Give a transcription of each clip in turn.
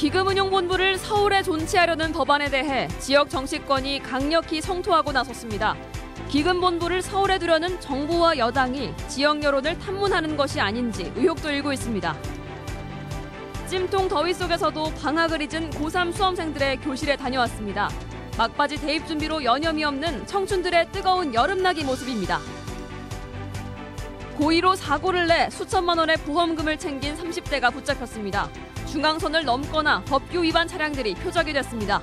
기금운용본부를 서울에 존치하려는 법안에 대해 지역 정치권이 강력히 성토하고 나섰습니다. 기금본부를 서울에 두려는 정부와 여당이 지역 여론을 탐문하는 것이 아닌지 의혹도 일고 있습니다. 찜통 더위 속에서도 방학을 잊은 고3 수험생들의 교실에 다녀왔습니다. 막바지 대입 준비로 여념이 없는 청춘들의 뜨거운 여름나기 모습입니다. 고의로 사고를 내 수천만 원의 보험금을 챙긴 30대가 붙잡혔습니다. 중앙선을 넘거나 법규 위반 차량들이 표적이 됐습니다.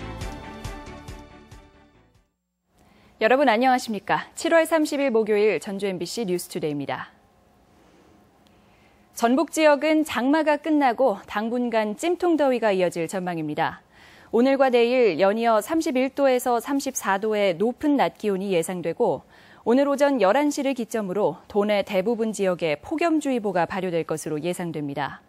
여러분 안녕하십니까? 7월 30일 목요일 전주 MBC 뉴스투데이입니다. 전북 지역은 장마가 끝나고 당분간 찜통더위가 이어질 전망입니다. 오늘과 내일 연이어 31도에서 34도의 높은 낮 기온이 예상되고 오늘 오전 11시를 기점으로 도내 대부분 지역에 폭염주의보가 발효될 것으로 예상됩니다.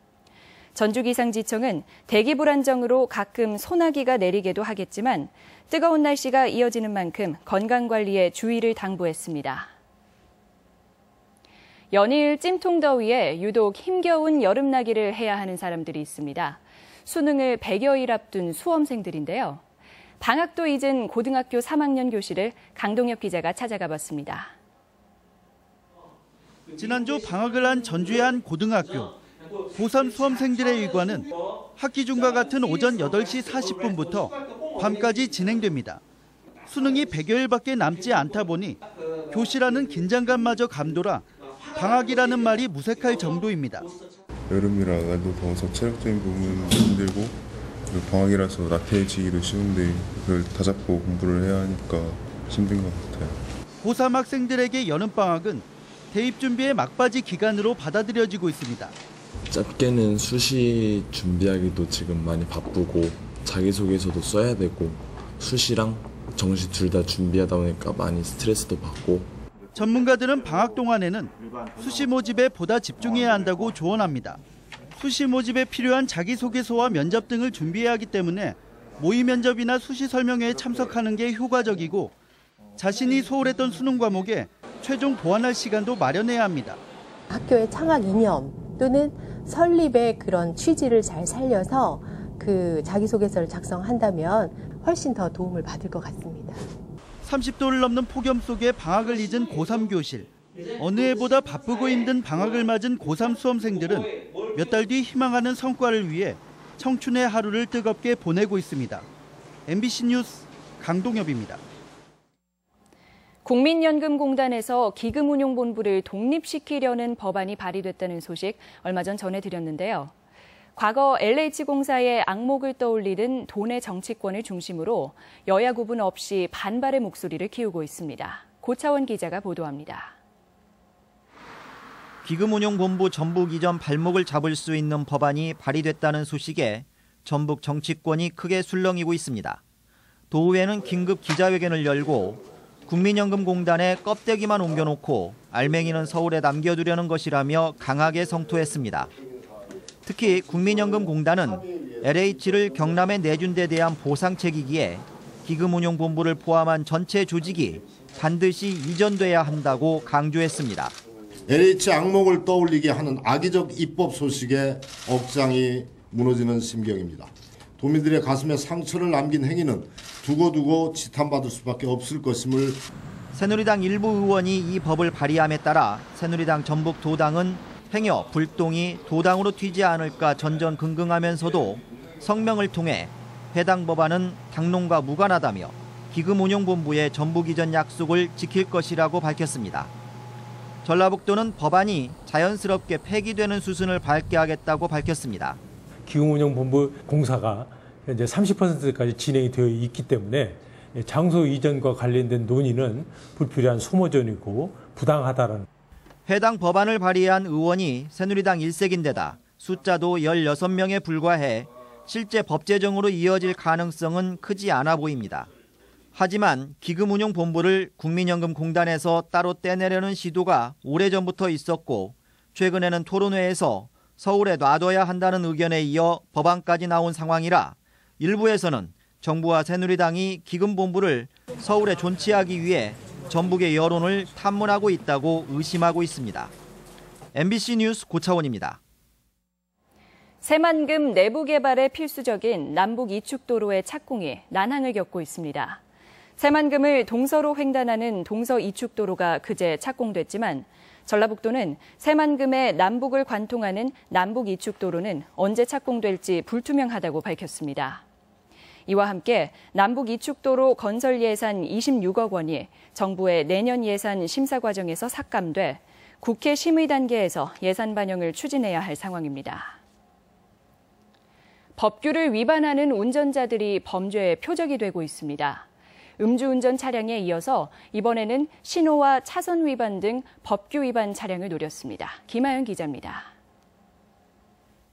전주기상지청은 대기 불안정으로 가끔 소나기가 내리기도 하겠지만 뜨거운 날씨가 이어지는 만큼 건강관리에 주의를 당부했습니다. 연일 찜통더위에 유독 힘겨운 여름나기를 해야 하는 사람들이 있습니다. 수능을 100여일 앞둔 수험생들인데요. 방학도 잊은 고등학교 3학년 교실을 강동엽 기자가 찾아가 봤습니다. 지난주 방학을 한 전주의 한 고등학교. 고3 수험생들의 일과는 학기 중과 같은 오전 8시 40분부터 밤까지 진행됩니다. 수능이 100여일밖에 남지 않다 보니 교실하는 긴장감마저 감돌아 방학이라는 말이 무색할 정도입니다. 여름이라 날도 더워서 체력적인 부분도 힘들고 그리고 방학이라서 나태해지기도 쉬운데 그걸 다잡고 공부를 해야 하니까 힘든 것 같아요. 고3 학생들에게 여름방학은 대입 준비의 막바지 기간으로 받아들여지고 있습니다. 짧게는 수시 준비하기도 지금 많이 바쁘고 자기소개서도 써야 되고 수시랑 정시 둘 다 준비하다 보니까 많이 스트레스도 받고. 전문가들은 방학 동안에는 수시 모집에 보다 집중해야 한다고 조언합니다. 수시 모집에 필요한 자기소개서와 면접 등을 준비해야 하기 때문에 모의 면접이나 수시 설명회에 참석하는 게 효과적이고 자신이 소홀했던 수능 과목에 최종 보완할 시간도 마련해야 합니다. 학교의 창학 이념 또는 설립의 그런 취지를 잘 살려서 그 자기소개서를 작성한다면 훨씬 더 도움을 받을 것 같습니다. 30도를 넘는 폭염 속에 방학을 잊은 고3 교실. 어느 해보다 바쁘고 힘든 방학을 맞은 고3 수험생들은 몇 달 뒤 희망하는 성과를 위해 청춘의 하루를 뜨겁게 보내고 있습니다. MBC 뉴스 강동엽입니다. 국민연금공단에서 기금운용본부를 독립시키려는 법안이 발의됐다는 소식 얼마 전 전해드렸는데요. 과거 LH공사의 악목을 떠올리는 도내 정치권을 중심으로 여야 구분 없이 반발의 목소리를 키우고 있습니다. 고차원 기자가 보도합니다. 기금운용본부 전북 이전 발목을 잡을 수 있는 법안이 발의됐다는 소식에 전북 정치권이 크게 술렁이고 있습니다. 도의회는 긴급 기자회견을 열고 국민연금공단에 껍데기만 옮겨놓고 알맹이는 서울에 남겨두려는 것이라며 강하게 성토했습니다. 특히 국민연금공단은 LH를 경남에 내준 데 대한 보상책이기에 기금운용본부를 포함한 전체 조직이 반드시 이전돼야 한다고 강조했습니다. LH 악목을 떠올리게 하는 악의적 입법 소식에 억장이 무너지는 심경입니다. 도민들의 가슴에 상처를 남긴 행위는 두고두고 지탄받을 수밖에 없을 것임을. 새누리당 일부 의원이 이 법을 발의함에 따라 새누리당 전북 도당은 행여 불똥이 도당으로 튀지 않을까 전전긍긍하면서도 성명을 통해 해당 법안은 당론과 무관하다며 기금운용본부의 전북 이전 약속을 지킬 것이라고 밝혔습니다. 전라북도는 법안이 자연스럽게 폐기되는 수순을 밟게 하겠다고 밝혔습니다. 기금운용본부 공사가 현재 30%까지 진행이 되어 있기 때문에 장소 이전과 관련된 논의는 불필요한 소모전이고 부당하다는. 해당 법안을 발의한 의원이 새누리당 일색인데다 숫자도 16명에 불과해 실제 법 제정으로 이어질 가능성은 크지 않아 보입니다. 하지만 기금운용본부를 국민연금공단에서 따로 떼내려는 시도가 오래전부터 있었고 최근에는 토론회에서 서울에 놔둬야 한다는 의견에 이어 법안까지 나온 상황이라 일부에서는 정부와 새누리당이 기금본부를 서울에 존치하기 위해 전북의 여론을 탐문하고 있다고 의심하고 있습니다. MBC 뉴스 고차원입니다. 새만금 내부 개발에 필수적인 남북 이축도로의 착공이 난항을 겪고 있습니다. 새만금을 동서로 횡단하는 동서 이축도로가 그제 착공됐지만 전라북도는 새만금의 남북을 관통하는 남북 이축도로는 언제 착공될지 불투명하다고 밝혔습니다. 이와 함께 남북 이축도로 건설 예산 26억 원이 정부의 내년 예산 심사 과정에서 삭감돼 국회 심의 단계에서 예산 반영을 추진해야 할 상황입니다. 법규를 위반하는 운전자들이 범죄의 표적이 되고 있습니다. 음주운전 차량에 이어서 이번에는 신호와 차선 위반 등 법규 위반 차량을 노렸습니다. 김하연 기자입니다.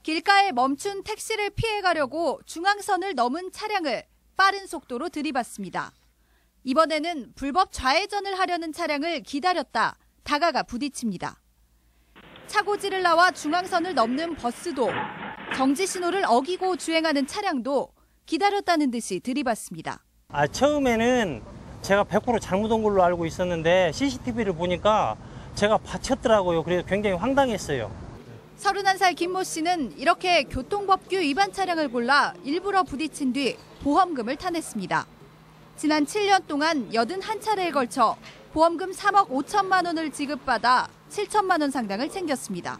길가에 멈춘 택시를 피해가려고 중앙선을 넘은 차량을 빠른 속도로 들이받습니다. 이번에는 불법 좌회전을 하려는 차량을 기다렸다 다가가 부딪힙니다. 차고지를 나와 중앙선을 넘는 버스도 정지 신호를 어기고 주행하는 차량도 기다렸다는 듯이 들이받습니다. 처음에는 제가 100% 잘못 온 걸로 알고 있었는데 CCTV를 보니까 제가 받쳤더라고요. 그래서 굉장히 황당했어요. 31살 김모 씨는 이렇게 교통법규 위반 차량을 골라 일부러 부딪힌 뒤 보험금을 타냈습니다. 지난 7년 동안 81차례에 걸쳐 보험금 3억 5천만 원을 지급받아 7천만 원 상당을 챙겼습니다.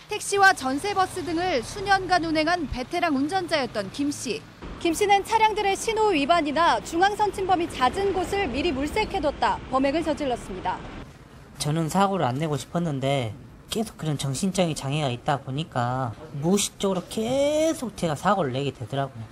택시와 전세버스 등을 수년간 운행한 베테랑 운전자였던 김 씨. 김 씨는 차량들의 신호 위반이나 중앙선 침범이 잦은 곳을 미리 물색해뒀다 범행을 저질렀습니다. 저는 사고를 안 내고 싶었는데 계속 그런 정신적인 장애가 있다 보니까 무의식적으로 계속 제가 사고를 내게 되더라고요.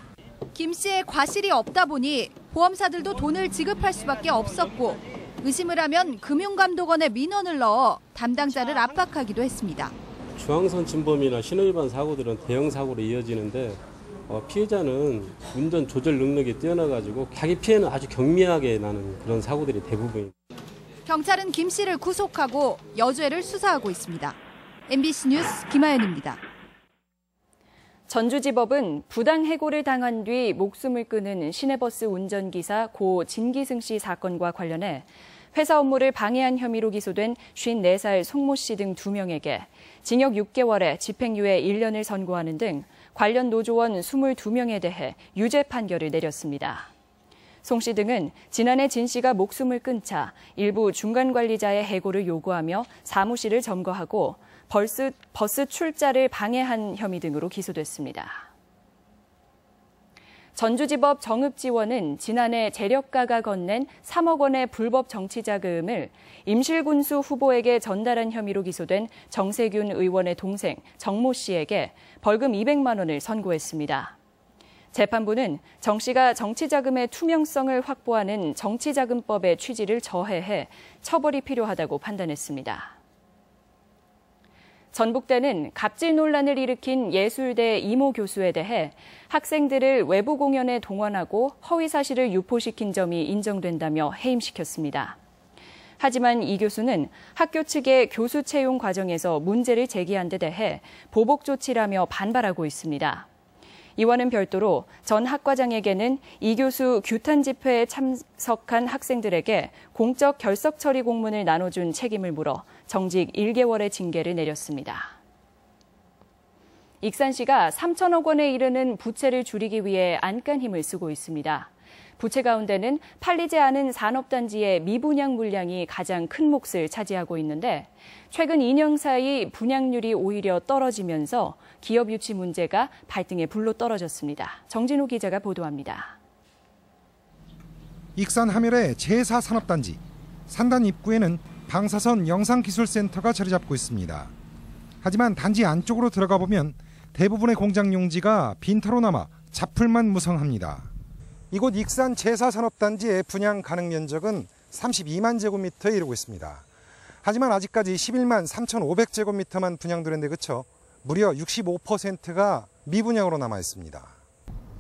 김 씨의 과실이 없다 보니 보험사들도 돈을 지급할 수밖에 없었고 의심을 하면 금융감독원에 민원을 넣어 담당자를 압박하기도 했습니다. 중앙선 침범이나 신호위반 사고들은 대형 사고로 이어지는데 피해자는 운전 조절 능력이 뛰어나가지고 자기 피해는 아주 경미하게 나는 그런 사고들이 대부분입니다. 경찰은 김 씨를 구속하고 여죄를 수사하고 있습니다. MBC 뉴스 김하연입니다. 전주지법은 부당해고를 당한 뒤 목숨을 끊은 시내버스 운전기사 고 진기승 씨 사건과 관련해 회사 업무를 방해한 혐의로 기소된 54살 송모 씨 등 2명에게 징역 6개월에 집행유예 1년을 선고하는 등 관련 노조원 22명에 대해 유죄 판결을 내렸습니다. 송 씨 등은 지난해 진 씨가 목숨을 끊자 일부 중간관리자의 해고를 요구하며 사무실을 점거하고 버스 출자를 방해한 혐의 등으로 기소됐습니다. 전주지법 정읍지원은 지난해 재력가가 건넨 3억 원의 불법 정치자금을 임실군수 후보에게 전달한 혐의로 기소된 정세균 의원의 동생 정모 씨에게 벌금 200만 원을 선고했습니다. 재판부는 정 씨가 정치자금의 투명성을 확보하는 정치자금법의 취지를 저해해 처벌이 필요하다고 판단했습니다. 전북대는 갑질 논란을 일으킨 예술대 이모 교수에 대해 학생들을 외부 공연에 동원하고 허위 사실을 유포시킨 점이 인정된다며 해임시켰습니다. 하지만 이 교수는 학교 측의 교수 채용 과정에서 문제를 제기한 데 대해 보복 조치라며 반발하고 있습니다. 이와는 별도로 전 학과장에게는 이 교수 규탄 집회에 참석한 학생들에게 공적 결석 처리 공문을 나눠준 책임을 물어 정직 1개월의 징계를 내렸습니다. 익산시가 3천억 원에 이르는 부채를 줄이기 위해 안간 힘을 쓰고 있습니다. 부채 가운데는 팔리지 않은 산업단지의 미분양 물량이 가장 큰 몫을 차지하고 있는데 최근 2년 사이 분양률이 오히려 떨어지면서 기업 유치 문제가 발등에 불로 떨어졌습니다. 정진호 기자가 보도합니다. 익산 하멸의 제4산업단지 산단 입구에는 방사선 영상기술센터가 자리 잡고 있습니다. 하지만 단지 안쪽으로 들어가 보면 대부분의 공장 용지가 빈터로 남아 자풀만 무성합니다. 이곳 익산 제4산업단지의 분양 가능 면적은 32만 제곱미터에 이르고 있습니다. 하지만 아직까지 11만 3,500제곱미터만 분양되는 데 그쳐 무려 65%가 미분양으로 남아 있습니다.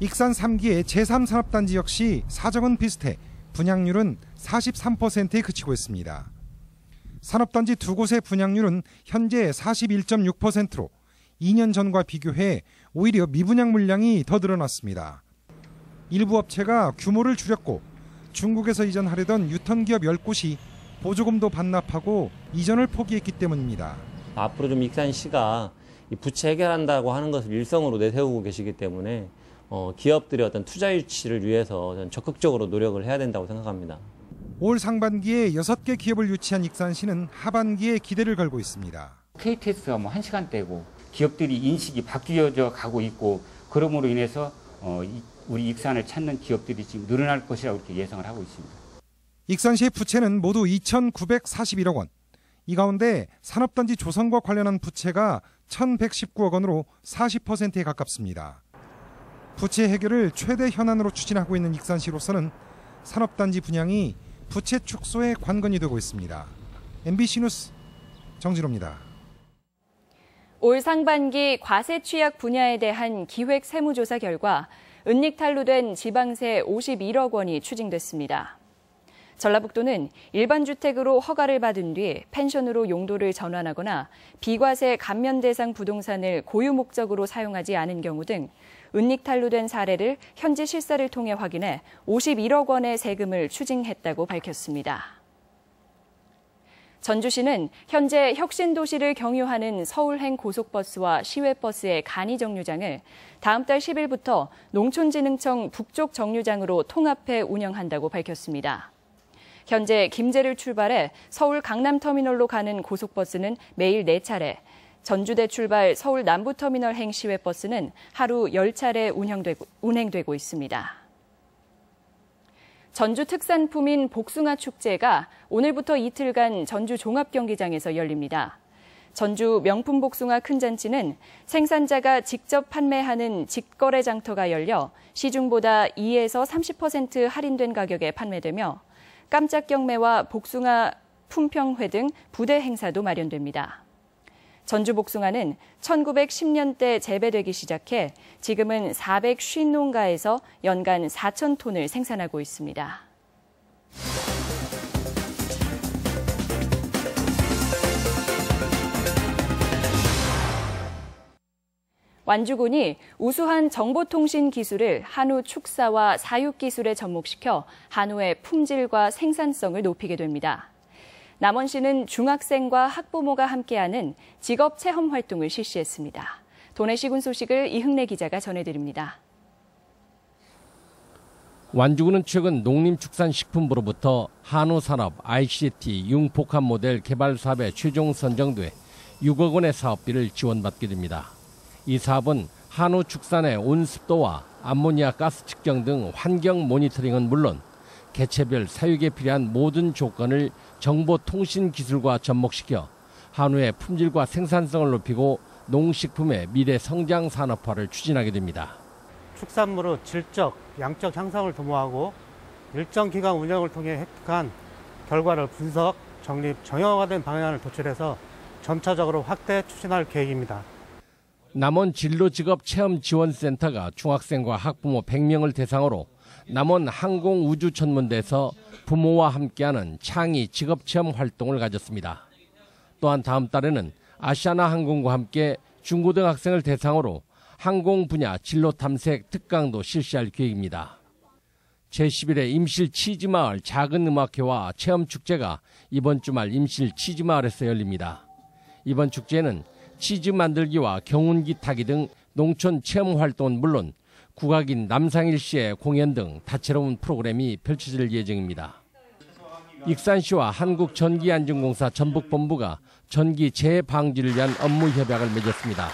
익산 3기의 제3산업단지 역시 사정은 비슷해 분양률은 43%에 그치고 있습니다. 산업단지 두 곳의 분양률은 현재 41.6%로 2년 전과 비교해 오히려 미분양 물량이 더 늘어났습니다. 일부 업체가 규모를 줄였고 중국에서 이전하려던 유턴기업 10곳이 보조금도 반납하고 이전을 포기했기 때문입니다. 앞으로 좀 익산시가 이 부채 해결한다고 하는 것을 일성으로 내세우고 계시기 때문에 기업들의 어떤 투자 유치를 위해서 저는 적극적으로 노력을 해야 된다고 생각합니다. 올 상반기에 6개 기업을 유치한 익산시는 하반기에 기대를 걸고 있습니다. KTX가 1시간대고 기업들이 인식이 바뀌어져 가고 있고 그러므로 인해서 우리 익산을 찾는 기업들이 지금 늘어날 것이라고 이렇게 예상을 하고 있습니다. 익산시의 부채는 모두 2,941억 원. 이 가운데 산업단지 조성과 관련한 부채가 1,119억 원으로 40%에 가깝습니다. 부채 해결을 최대 현안으로 추진하고 있는 익산시로서는 산업단지 분양이 부채 축소에 관건이 되고 있습니다. MBC 뉴스 정진호입니다. 올 상반기 과세 취약 분야에 대한 기획 세무조사 결과 은닉 탄로된 지방세 51억 원이 추징됐습니다. 전라북도는 일반 주택으로 허가를 받은 뒤 펜션으로 용도를 전환하거나 비과세 감면 대상 부동산을 고유 목적으로 사용하지 않은 경우 등 은닉 탄로된 사례를 현지 실사를 통해 확인해 51억 원의 세금을 추징했다고 밝혔습니다. 전주시는 현재 혁신도시를 경유하는 서울행 고속버스와 시외버스의 간이 정류장을 다음 달 10일부터 농촌진흥청 북쪽 정류장으로 통합해 운영한다고 밝혔습니다. 현재 김제를 출발해 서울 강남터미널로 가는 고속버스는 매일 4차례, 전주대 출발 서울 남부터미널행 시외버스는 하루 10차례 운행되고 있습니다. 전주 특산품인 복숭아 축제가 오늘부터 이틀간 전주 종합경기장에서 열립니다. 전주 명품 복숭아 큰잔치는 생산자가 직접 판매하는 직거래 장터가 열려 시중보다 2에서 30% 할인된 가격에 판매되며 깜짝 경매와 복숭아 품평회 등 부대 행사도 마련됩니다. 전주 복숭아는 1910년대 재배되기 시작해 지금은 450농가에서 연간 4,000톤을 생산하고 있습니다. 완주군이 우수한 정보통신 기술을 한우 축사와 사육 기술에 접목시켜 한우의 품질과 생산성을 높이게 됩니다. 남원시는 중학생과 학부모가 함께하는 직업 체험 활동을 실시했습니다. 도내시군 소식을 이흥래 기자가 전해드립니다. 완주군은 최근 농림축산식품부로부터 한우산업 ICT 융복합 모델 개발 사업에 최종 선정돼 6억 원의 사업비를 지원받게 됩니다. 이 사업은 한우 축산의 온습도와 암모니아 가스 측정 등 환경 모니터링은 물론 개체별 사육에 필요한 모든 조건을 정보통신 기술과 접목시켜 한우의 품질과 생산성을 높이고 농식품의 미래 성장 산업화를 추진하게 됩니다. 축산물의 질적, 양적 향상을 도모하고 일정 기간 운영을 통해 획득한 결과를 분석, 정립, 정형화된 방향을 도출해서 점차적으로 확대 추진할 계획입니다. 남원 진로직업체험지원센터가 중학생과 학부모 100명을 대상으로 남원 항공우주천문대에서 부모와 함께하는 창의 직업체험 활동을 가졌습니다. 또한 다음 달에는 아시아나항공과 함께 중고등학생을 대상으로 항공 분야 진로 탐색 특강도 실시할 계획입니다. 제11회 임실 치즈마을 작은 음악회와 체험축제가 이번 주말 임실 치즈마을에서 열립니다. 이번 축제는 치즈 만들기와 경운기 타기 등 농촌 체험 활동은 물론 국악인 남상일씨의 공연 등 다채로운 프로그램이 펼쳐질 예정입니다. 익산시와 한국전기안전공사 전북본부가 전기 재해 방지를 위한 업무 협약을 맺었습니다.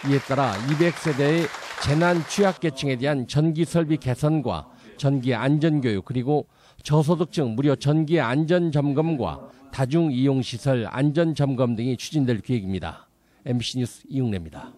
이에 따라 200세대의 재난 취약계층에 대한 전기 설비 개선과 전기 안전교육 그리고 저소득층 무료 전기 안전점검과 다중이용시설 안전점검 등이 추진될 계획입니다. MBC 뉴스 이흥래입니다.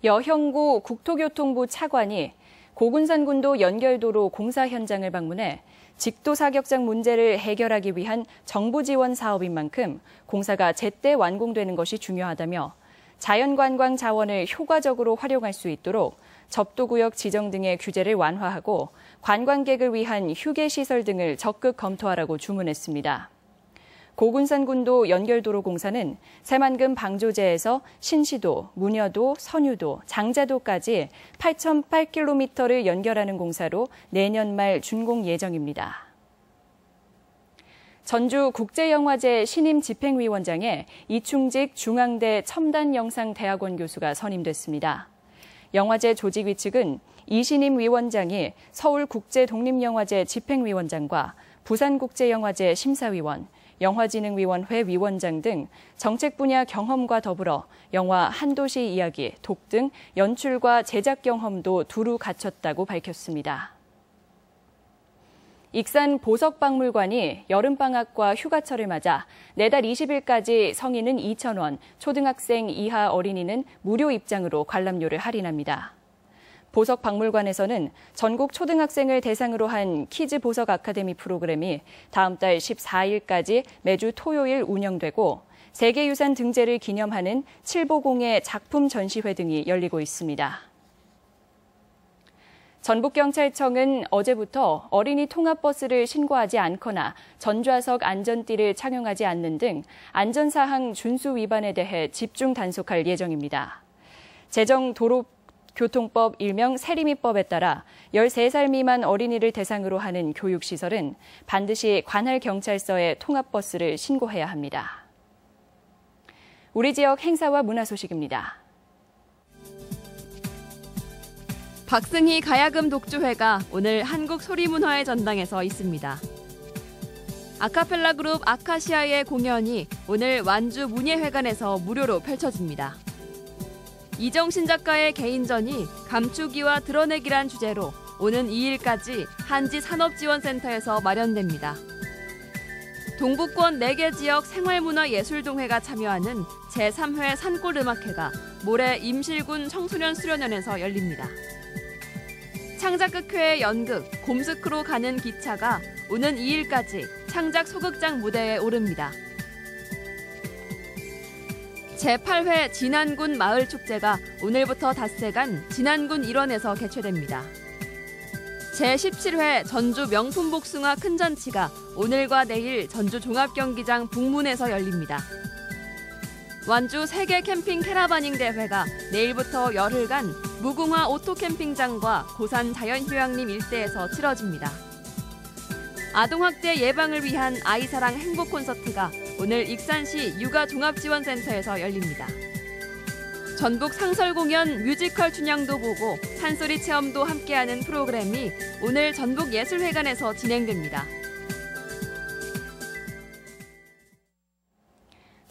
여형구 국토교통부 차관이 고군산군도 연결도로 공사 현장을 방문해 직도 사격장 문제를 해결하기 위한 정부 지원 사업인 만큼 공사가 제때 완공되는 것이 중요하다며 자연관광 자원을 효과적으로 활용할 수 있도록 접도구역 지정 등의 규제를 완화하고 관광객을 위한 휴게시설 등을 적극 검토하라고 주문했습니다. 고군산군도 연결도로 공사는 새만금 방조제에서 신시도, 문여도, 선유도, 장자도까지 8,008km를 연결하는 공사로 내년 말 준공 예정입니다. 전주국제영화제 신임 집행위원장에 이충직 중앙대 첨단영상대학원 교수가 선임됐습니다. 영화제 조직위 측은 이 신임 위원장이 서울국제독립영화제 집행위원장과 부산국제영화제 심사위원, 영화진흥위원회 위원장 등 정책 분야 경험과 더불어 영화 한도시 이야기, 독 등 연출과 제작 경험도 두루 갖췄다고 밝혔습니다. 익산 보석박물관이 여름방학과 휴가철을 맞아 내달 20일까지 성인은 2,000원, 초등학생 이하 어린이는 무료 입장으로 관람료를 할인합니다. 보석박물관에서는 전국 초등학생을 대상으로 한 키즈 보석 아카데미 프로그램이 다음 달 14일까지 매주 토요일 운영되고 세계유산 등재를 기념하는 칠보공예 작품 전시회 등이 열리고 있습니다. 전북경찰청은 어제부터 어린이 통합버스를 신고하지 않거나 전좌석 안전띠를 착용하지 않는 등 안전사항 준수 위반에 대해 집중 단속할 예정입니다. 제정 도로교통법 일명 세리미법에 따라 13살 미만 어린이를 대상으로 하는 교육시설은 반드시 관할 경찰서에 통합버스를 신고해야 합니다. 우리 지역 행사와 문화 소식입니다. 박승희 가야금 독주회가 오늘 한국소리문화의 전당에서 있습니다. 아카펠라 그룹 아카시아의 공연이 오늘 완주 문예회관에서 무료로 펼쳐집니다. 이정신 작가의 개인전이 감추기와 드러내기란 주제로 오는 2일까지 한지산업지원센터에서 마련됩니다. 동부권 4개 지역 생활문화예술동회가 참여하는 제3회 산골음악회가 모레 임실군 청소년 수련원에서 열립니다. 창작극회의 연극 곰스크로 가는 기차가 오는 2일까지 창작 소극장 무대에 오릅니다. 제8회 진안군 마을축제가 오늘부터 닷새간 진안군 일원에서 개최됩니다. 제17회 전주 명품복숭아 큰잔치가 오늘과 내일 전주 종합경기장 북문에서 열립니다. 완주 세계 캠핑 캐러바닝 대회가 내일부터 열흘간 무궁화 오토캠핑장과 고산 자연휴양림 일대에서 치러집니다. 아동학대 예방을 위한 아이사랑 행복 콘서트가 오늘 익산시 육아종합지원센터에서 열립니다. 전북 상설공연 뮤지컬 춘향도 보고 산소리 체험도 함께하는 프로그램이 오늘 전북예술회관에서 진행됩니다.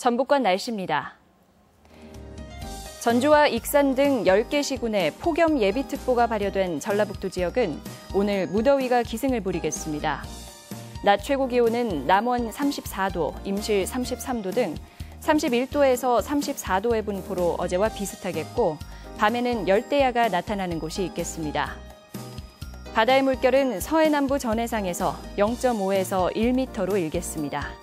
전북권 날씨입니다. 전주와 익산 등 10개 시군에 폭염 예비특보가 발효된 전라북도 지역은 오늘 무더위가 기승을 부리겠습니다. 낮 최고 기온은 남원 34도, 임실 33도 등 31도에서 34도의 분포로 어제와 비슷하겠고 밤에는 열대야가 나타나는 곳이 있겠습니다. 바다의 물결은 서해남부 전해상에서 0.5에서 1m로 일겠습니다.